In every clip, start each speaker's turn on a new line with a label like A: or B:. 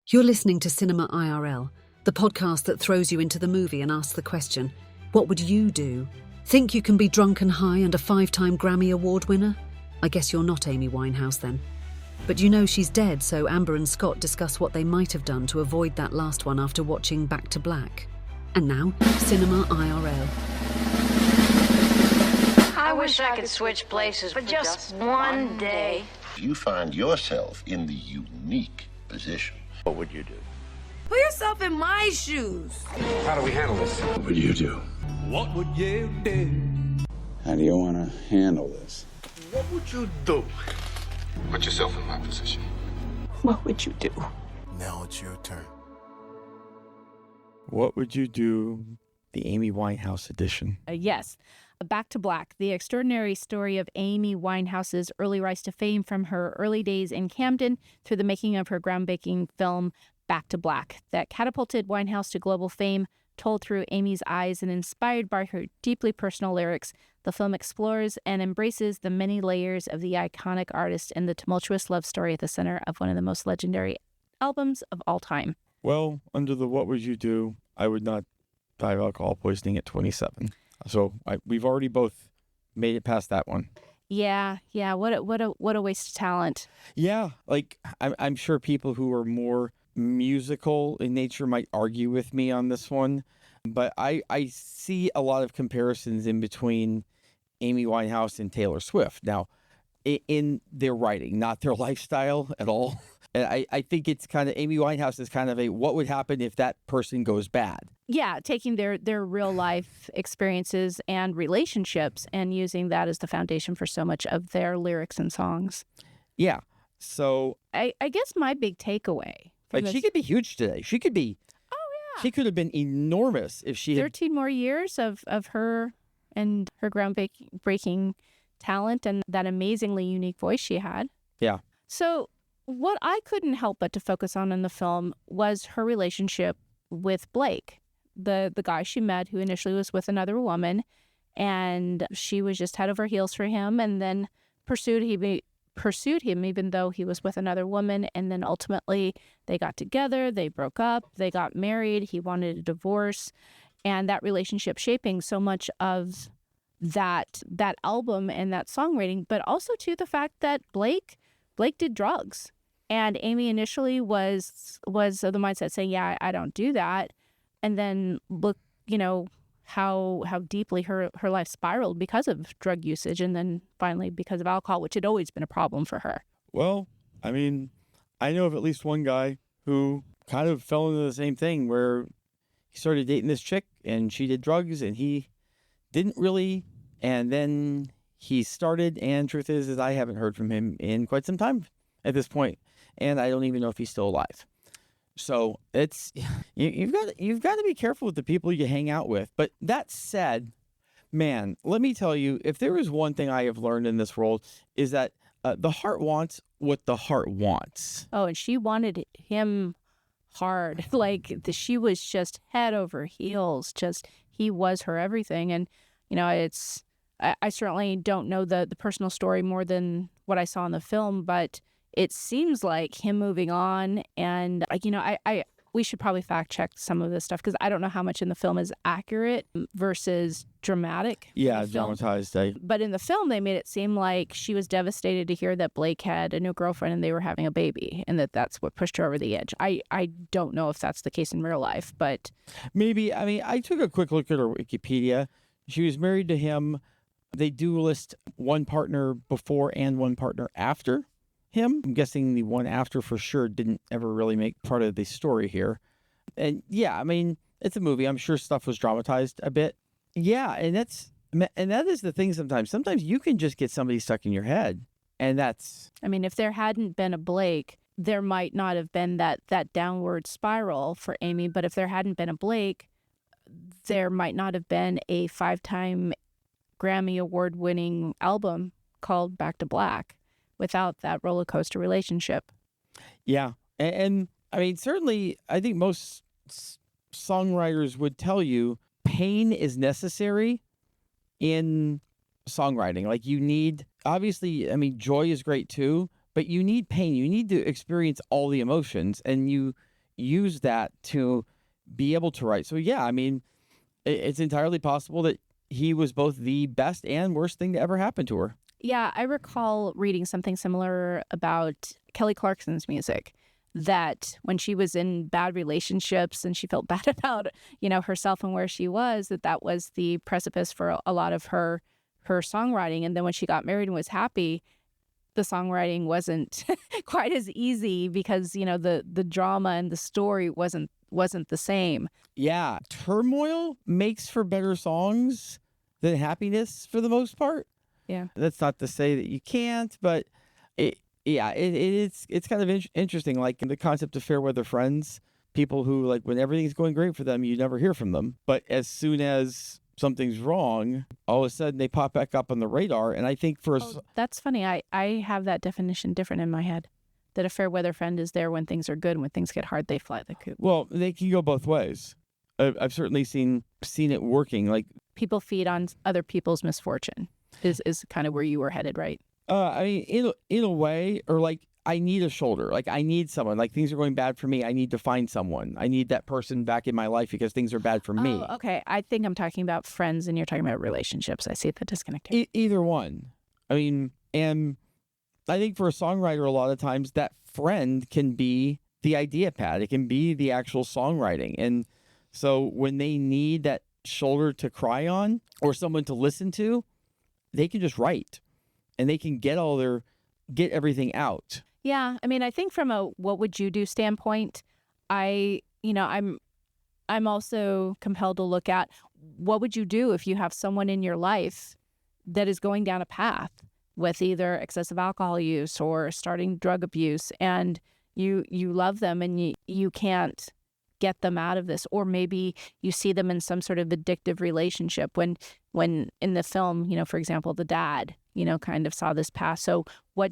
A: You're listening to Cinema IRL, the podcast that throws you into the movie and asks the question, what would you do? Think you can be drunk and high and a 5-time Grammy Award winner? I guess you're not Amy Winehouse then. But you know she's dead, so Amber and Scott discuss what they might have done to avoid that last one after watching Back to Black. And now, Cinema IRL.
B: I wish I could switch places for just one day.
C: You find yourself in the unique position.
D: What would you do?
B: Put yourself in my shoes.
D: How do we handle this?
C: What would you do?
E: What would you do?
F: How do you want to handle this?
D: What would you do? Put yourself in my position.
B: What would you do?
E: Now it's your turn.
G: What would you do? The Amy Winehouse edition.
H: Yes. Back to Black, the extraordinary story of Amy Winehouse's early rise to fame from her early days in Camden through the making of her groundbreaking film Back to Black that catapulted Winehouse to global fame. Told through Amy's eyes and inspired by her deeply personal lyrics, the film explores and embraces the many layers of the iconic artist and the tumultuous love story at the center of one of the most legendary albums of all time.
G: Well, under the what would you do, I would not die of alcohol poisoning at 27. So we've already both made it past that one.
H: Yeah. What a waste of talent.
G: Yeah, like I'm sure people who are more musical in nature might argue with me on this one, but I see a lot of comparisons in between Amy Winehouse and Taylor Swift. Now, in their writing, not their lifestyle at all. And I think it's kind of, Amy Winehouse is kind of a, what would happen if that person goes bad?
H: Yeah, taking their real life experiences and relationships and using that as the foundation for so much of their lyrics and songs.
G: Yeah. So
H: I guess my big takeaway.
G: Like, she could be huge today. She could be.
H: Oh, yeah.
G: She could have been enormous if she had.
H: 13 more years of her and her groundbreaking talent and that amazingly unique voice she had.
G: Yeah.
H: So what I couldn't help but to focus on in the film was her relationship with Blake, the guy she met who initially was with another woman, and she was just head over heels for him and then pursued him even though he was with another woman, and then ultimately they got together, they broke up, they got married, he wanted a divorce, and that relationship shaping so much of that album and that songwriting, but also to the fact that Blake did drugs. And Amy initially was of the mindset saying, yeah, I don't do that. And then look, how deeply her life spiraled because of drug usage, and then finally because of alcohol, which had always been a problem for her.
G: Well, I mean, I know of at least one guy who kind of fell into the same thing where he started dating this chick and she did drugs and he didn't really. And then he started, and truth is I haven't heard from him in quite some time at this point. And I don't even know if he's still alive. So it's, you've got to be careful with the people you hang out with. But that said, man, let me tell you, if there is one thing I have learned in this world, is that the heart wants what the heart wants.
H: Oh, and she wanted him hard. She was just head over heels. Just, he was her everything. And, I certainly don't know the personal story more than what I saw in the film, but it seems like him moving on, and we should probably fact check some of this stuff because I don't know how much in the film is accurate versus dramatic.
G: Yeah, dramatized.
H: But in the film, they made it seem like she was devastated to hear that Blake had a new girlfriend and they were having a baby, and that's what pushed her over the edge. I don't know if that's the case in real life, but
G: maybe. I mean, I took a quick look at her Wikipedia. She was married to him. They do list one partner before and one partner after him. I'm guessing the one after for sure didn't ever really make part of the story here. And yeah, I mean, it's a movie. I'm sure stuff was dramatized a bit. Yeah, and that is the thing sometimes. Sometimes you can just get somebody stuck in your head, and that's...
H: I mean, if there hadn't been a Blake, there might not have been that downward spiral for Amy, but if there hadn't been a Blake, there might not have been a 5-time Grammy Award-winning album called Back to Black without that roller coaster relationship.
G: Yeah. And I mean, certainly, I think most songwriters would tell you pain is necessary in songwriting. Like, you need, obviously, I mean, joy is great too, but you need pain. You need to experience all the emotions, and you use that to be able to write. So yeah, I mean, it's entirely possible that he was both the best and worst thing to ever happen to her.
H: Yeah, I recall reading something similar about Kelly Clarkson's music, that when she was in bad relationships and she felt bad about, herself and where she was, that was the precipice for a lot of her songwriting. And then when she got married and was happy, the songwriting wasn't quite as easy because, the drama and the story wasn't the same.
G: Yeah, turmoil makes for better songs than happiness for the most part.
H: Yeah.
G: That's not to say that you can't, but it's kind of interesting, like in the concept of fair weather friends, people who, like, when everything's going great for them, you never hear from them. But as soon as something's wrong, all of a sudden they pop back up on the radar. And I think
H: that's funny. I have that definition different in my head, that a fair weather friend is there when things are good, and when things get hard, they fly the coop.
G: Well, they can go both ways. I've certainly seen it working. Like,
H: people feed on other people's misfortune is kind of where you were headed, right?
G: I mean, in a way, or like, I need a shoulder. Like, I need someone. Like, things are going bad for me. I need to find someone. I need that person back in my life because things are bad for me.
H: Oh, okay. I think I'm talking about friends and you're talking about relationships. I see the disconnect here.
G: Either one. I mean, and I think for a songwriter, a lot of times that friend can be the idea pad. It can be the actual songwriting. And so when they need that shoulder to cry on or someone to listen to, they can just write and they can get everything out.
H: Yeah. I mean, I think from a what would you do standpoint, I'm also compelled to look at what would you do if you have someone in your life that is going down a path with either excessive alcohol use or starting drug abuse, and you love them and you can't get them out of this, or maybe you see them in some sort of addictive relationship when in the film, for example, the dad, kind of saw this path. So what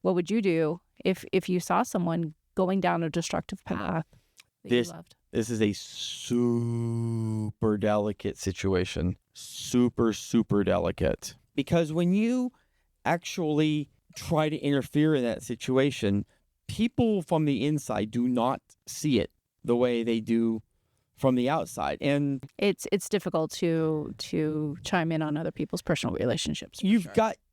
H: would you do if you saw someone going down a destructive path that you loved?
G: This is a super delicate situation. Super, super delicate. Because when you actually try to interfere in that situation, people from the inside do not see it the way they do from the outside. And
H: it's difficult to chime in on other people's personal relationships.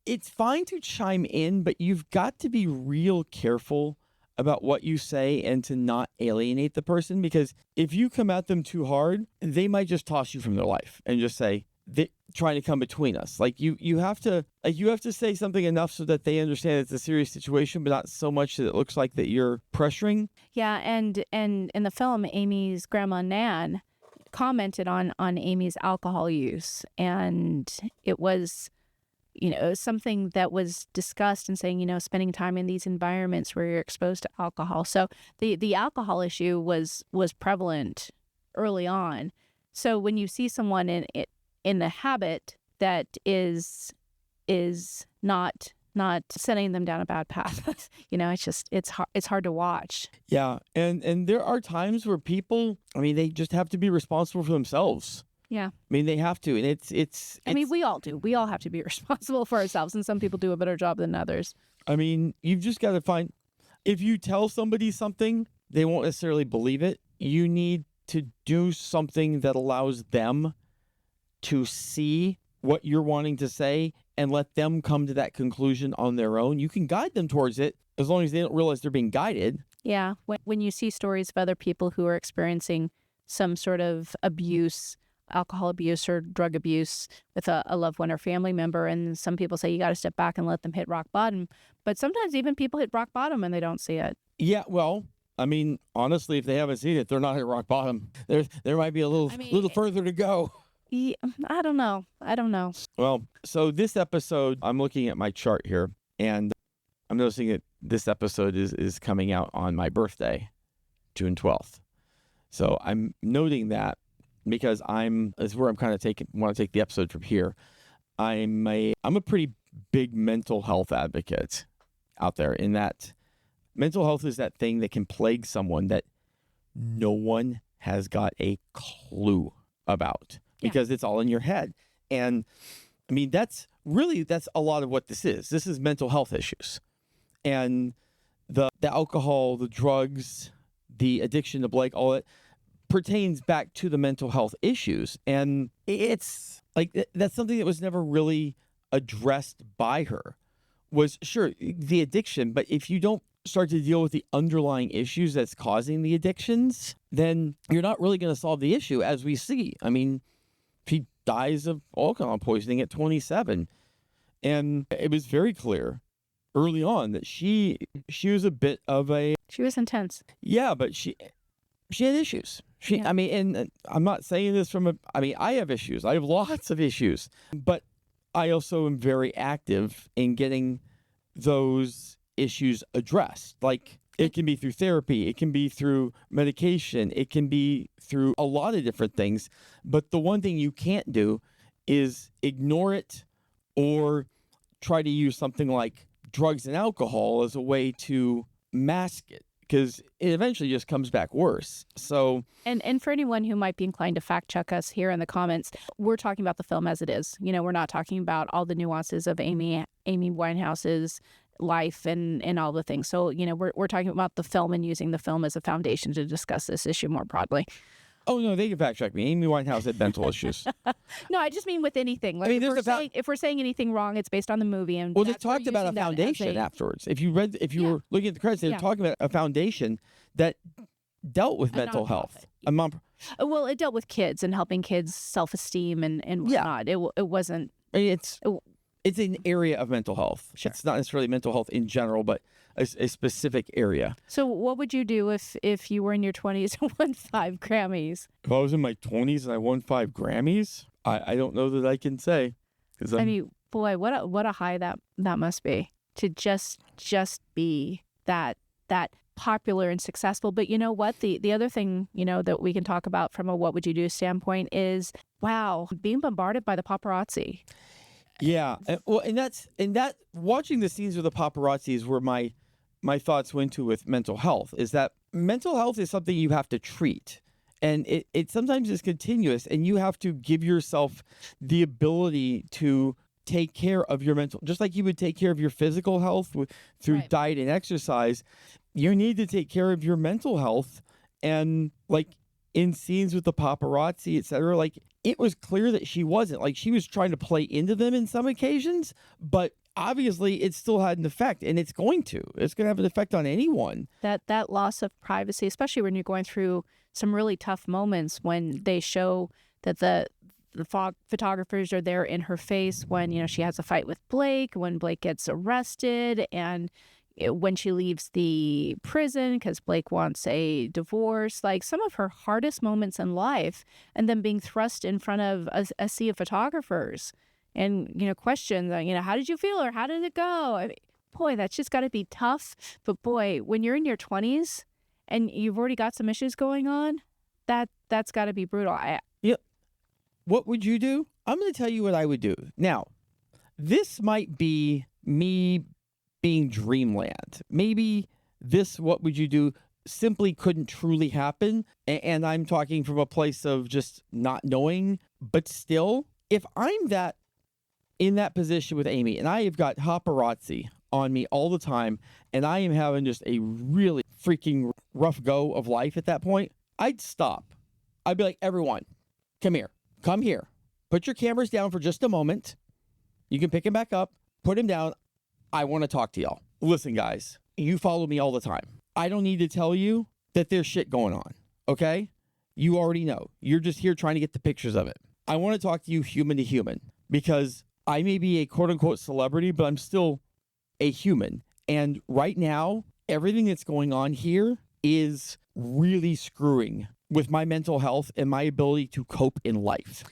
G: It's fine to chime in, but you've got to be real careful about what you say and to not alienate the person, because if you come at them too hard, they might just toss you from their life and just say, they're trying to come between us. Like you have to say something enough so that they understand it's a serious situation, but not so much that it looks like that you're pressuring.
H: Yeah, and in the film, Amy's grandma Nan commented on Amy's alcohol use, and it was something that was discussed and saying, spending time in these environments where you're exposed to alcohol. So the alcohol issue was prevalent early on. So when you see someone in the habit that is not sending them down a bad path, it's hard to watch.
G: Yeah, and there are times where people, they just have to be responsible for themselves.
H: Yeah.
G: They have to, and it's
H: we all do. We all have to be responsible for ourselves, and some people do a better job than others.
G: You've just got to find, if you tell somebody something, they won't necessarily believe it. You need to do something that allows them to see what you're wanting to say and let them come to that conclusion on their own. You can guide them towards it as long as they don't realize they're being guided.
H: Yeah. When you see stories of other people who are experiencing some sort of abuse, alcohol abuse or drug abuse with a loved one or family member, and some people say you got to step back and let them hit rock bottom. But sometimes even people hit rock bottom and they don't see it.
G: Yeah, well, honestly, if they haven't seen it, they're not at rock bottom. There might be a little further to go.
H: Yeah, I don't know.
G: Well, so this episode, I'm looking at my chart here, and I'm noticing that this episode is coming out on my birthday, June 12th. So I'm noting that because is where I'm kind of want to take the episode from here. I'm a pretty big mental health advocate out there, in that mental health is that thing that can plague someone that no one has got a clue about. Because it's all in your head. And that's a lot of what this is. This is mental health issues. And the alcohol, the drugs, the addiction to Blake, all that pertains back to the mental health issues. And it's like, that's something that was never really addressed by her. Was sure the addiction, but if you don't start to deal with the underlying issues that's causing the addictions, then you're not really going to solve the issue, as we see. I mean, she dies of alcohol poisoning at 27. And it was very clear early on that she was a bit of a...
H: She was intense.
G: Yeah, but she had issues. I mean, and I'm not saying this I have issues. I have lots of issues. But I also am very active in getting those issues addressed. Like, it can be through therapy, it can be through medication, it can be through a lot of different things. But the one thing you can't do is ignore it or try to use something like drugs and alcohol as a way to mask it, because it eventually just comes back worse. So,
H: and for anyone who might be inclined to fact check us here in the comments, we're talking about the film as it is. We're not talking about all the nuances of Amy Winehouse's life and all the things. So, we're talking about the film and using the film as a foundation to discuss this issue more broadly.
G: Oh, no, they can fact check me. Weinstein Winehouse had mental issues.
H: No, I just mean with anything. Like, if we're saying anything wrong, it's based on the movie. And
G: well, they talked about a foundation afterwards. If you were looking at the credits, they were talking about a foundation that dealt with mental health.
H: Well, it dealt with kids and helping kids self-esteem and whatnot. It wasn't.
G: It's an area of mental health. Sure. It's not necessarily mental health in general, but a specific area.
H: So what would you do if you were in your 20s and won 5 Grammys?
G: If I was in my 20s and I won 5 Grammys, I don't know that I can say.
H: I mean, boy, what a high that must be to just be that popular and successful. But you know what? The other thing, that we can talk about from a what would you do standpoint is, wow, being bombarded by the paparazzi.
G: Yeah. Well, and that watching the scenes with the paparazzi is where my thoughts went to with mental health, is that mental health is something you have to treat. And it sometimes is continuous, and you have to give yourself the ability to take care of your mental, just like you would take care of your physical health through diet and exercise. You need to take care of your mental health. And like in scenes with the paparazzi, etc., like it was clear that she wasn't. Like, she was trying to play into them in some occasions, but obviously it still had an effect, and it's going to have an effect on anyone.
H: That loss of privacy, especially when you're going through some really tough moments, when they show that the photographers are there in her face when, she has a fight with Blake, when Blake gets arrested, and when she leaves the prison because Blake wants a divorce. Like, some of her hardest moments in life, and then being thrust in front of a sea of photographers and, questions, how did you feel, or how did it go? I mean, boy, that's just got to be tough. But boy, when you're in your 20s and you've already got some issues going on, that's got to be brutal.
G: What would you do? I'm going to tell you what I would do. Now, this might be me being dreamland. Maybe this, what would you do, simply couldn't truly happen. And I'm talking from a place of just not knowing. But still, if I'm in that position with Amy, and I have got paparazzi on me all the time, and I am having just a really freaking rough go of life at that point, I'd stop. I'd be like, everyone, come here. Put your cameras down for just a moment. You can pick him back up, put him down. I want to talk to y'all. Listen, guys, you follow me all the time. I don't need to tell you that there's shit going on, okay? You already know. You're just here trying to get the pictures of it. I want to talk to you human to human, because I may be a quote-unquote celebrity, but I'm still a human. And right now, everything that's going on here is really screwing with my mental health and my ability to cope in life.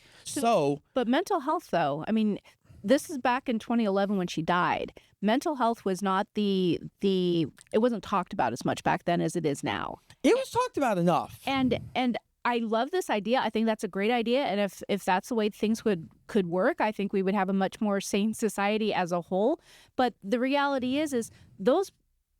H: But mental health, though, I mean, this is back in 2011 when she died. Mental health was not it wasn't talked about as much back then as it is now.
G: It was talked about enough.
H: And I love this idea. I think that's a great idea. And if that's the way things could work, I think we would have a much more sane society as a whole. But the reality is those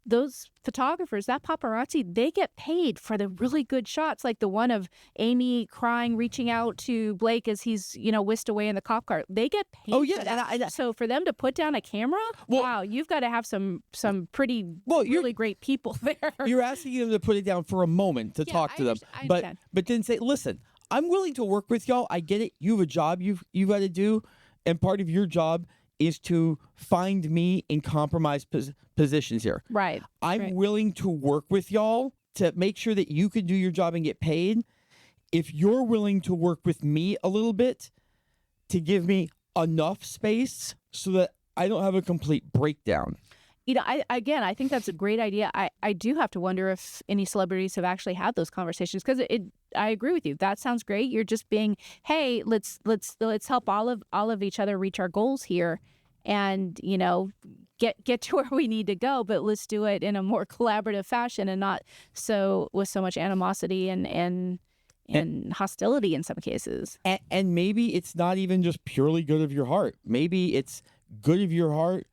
H: those photographers, that paparazzi, they get paid for the really good shots, like the one of Amy crying, reaching out to Blake as he's, whisked away in the cop car. They get paid.
G: Oh, yeah.
H: For that. So for them to put down a camera, wow, you've got to have some pretty really great people there.
G: You're asking them to put it down for a moment to talk to them.
H: I understand.
G: But then say, listen, I'm willing to work with y'all. I get it. You have a job you've got to do. And part of your job is to find me in compromised positions here.
H: Right.
G: I'm willing to work with y'all to make sure that you can do your job and get paid. If you're willing to work with me a little bit to give me enough space so that I don't have a complete breakdown.
H: I think that's a great idea. I do have to wonder if any celebrities have actually had those conversations, because I agree with you. That sounds great. You're just being, hey, let's help all of each other reach our goals here, and get to where we need to go. But let's do it in a more collaborative fashion and not with so much animosity and hostility in some cases.
G: And maybe it's not even just purely good of your heart. Maybe it's good of your heart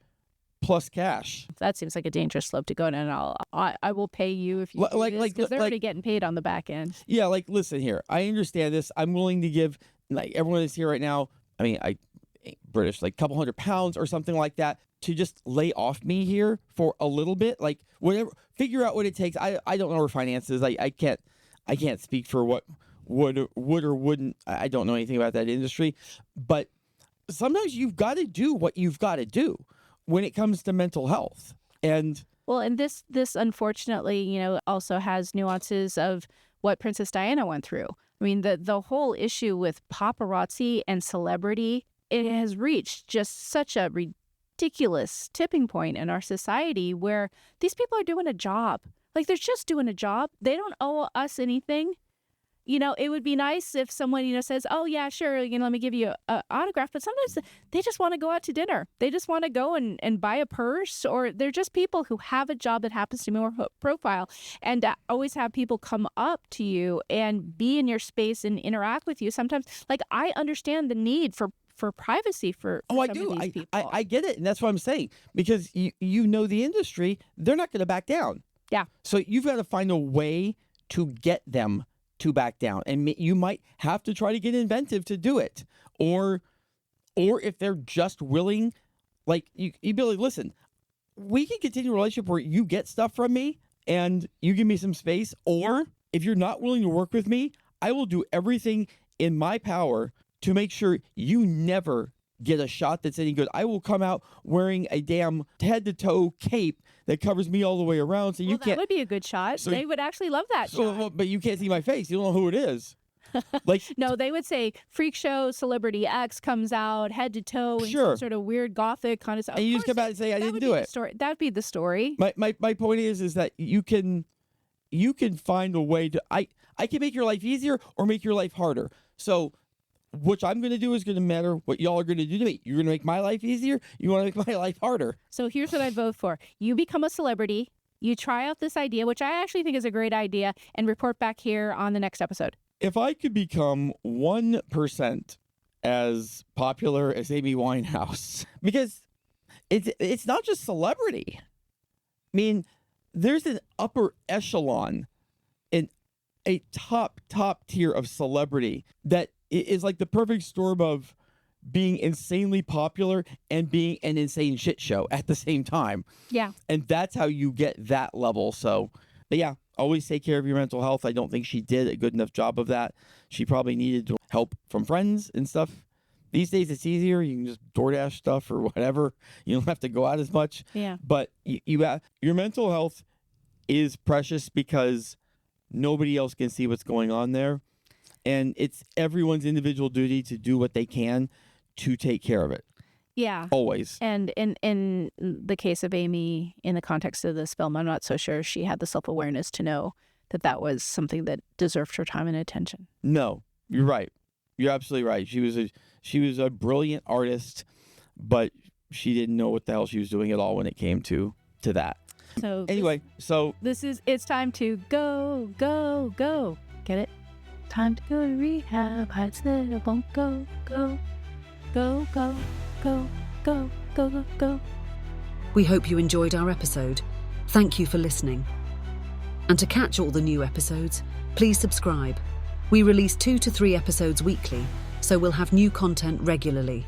G: plus cash.
H: That seems like a dangerous slope to go down. And I will pay you if you do this, because they're already getting paid on the back end.
G: Yeah, listen here. I understand this. I'm willing to give, everyone that's here right now, I British, couple £100 or something like that, to just lay off me here for a little bit. Whatever, figure out what it takes. I don't know her finances. I can't speak for what would or wouldn't. I don't know anything about that industry. But sometimes you've got to do what you've got to do when it comes to mental health. And
H: this unfortunately, also has nuances of what Princess Diana went through. I mean, the whole issue with paparazzi and celebrity, it has reached just such a ridiculous tipping point in our society where these people are doing a job. They're just doing a job. They don't owe us anything. It would be nice if someone, says, oh, yeah, sure, let me give you an autograph. But sometimes they just want to go out to dinner. They just want to go and buy a purse, or they're just people who have a job that happens to be more profile, and always have people come up to you and be in your space and interact with you. Sometimes, I understand the need for privacy for
G: I
H: some
G: do.
H: of these people.
G: I get it. And that's what I'm saying. Because you know the industry, they're not going to back down.
H: Yeah.
G: So you've got to find a way to get them to back down, and you might have to try to get inventive to do it, or if they're just willing, you be like, listen, we can continue a relationship where you get stuff from me and you give me some space, or if you're not willing to work with me, I will do everything in my power to make sure you never get a shot that's any good. I will come out wearing a damn head-to-toe cape that covers me all the way around, so you can't.
H: That would be a good shot.
G: So,
H: they would actually love that shot.
G: But you can't see my face. You don't know who it is.
H: No, they would say freak show celebrity X comes out head to toe in
G: Sure.
H: some sort of weird gothic kind of stuff.
G: And you just come out and say, I didn't do it.
H: That would be the story.
G: My point is that you can find a way to. I can make your life easier or make your life harder. So what I'm going to do is going to matter what y'all are going to do to me. You're going to make my life easier. You want to make my life harder.
H: So here's what I vote for. You become a celebrity. You try out this idea, which I actually think is a great idea, and report back here on the next episode.
G: If I could become 1% as popular as Amy Winehouse, because it's not just celebrity. I mean, there's an upper echelon, a top tier of celebrity that is like the perfect storm of being insanely popular and being an insane shit show at the same time.
H: Yeah.
G: And that's how you get that level. So, but yeah, always take care of your mental health. I don't think she did a good enough job of that. She probably needed help from friends and stuff. These days it's easier. You can just DoorDash stuff or whatever. You don't have to go out as much.
H: Yeah.
G: But your mental health is precious because nobody else can see what's going on there. And it's everyone's individual duty to do what they can to take care of it.
H: Yeah.
G: Always.
H: And in the case of Amy, in the context of this film, I'm not so sure she had the self-awareness to know that was something that deserved her time and attention.
G: No, you're right. You're absolutely right. She was a brilliant artist, but she didn't know what the hell she was doing at all when it came to that.
H: So
G: anyway,
H: it's time to go. Get it? Time to go to rehab. I said I won't go.
A: We hope you enjoyed our episode. Thank you for listening. And to catch all the new episodes, please subscribe. We release 2 to 3 episodes weekly, so we'll have new content regularly.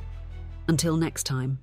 A: Until next time.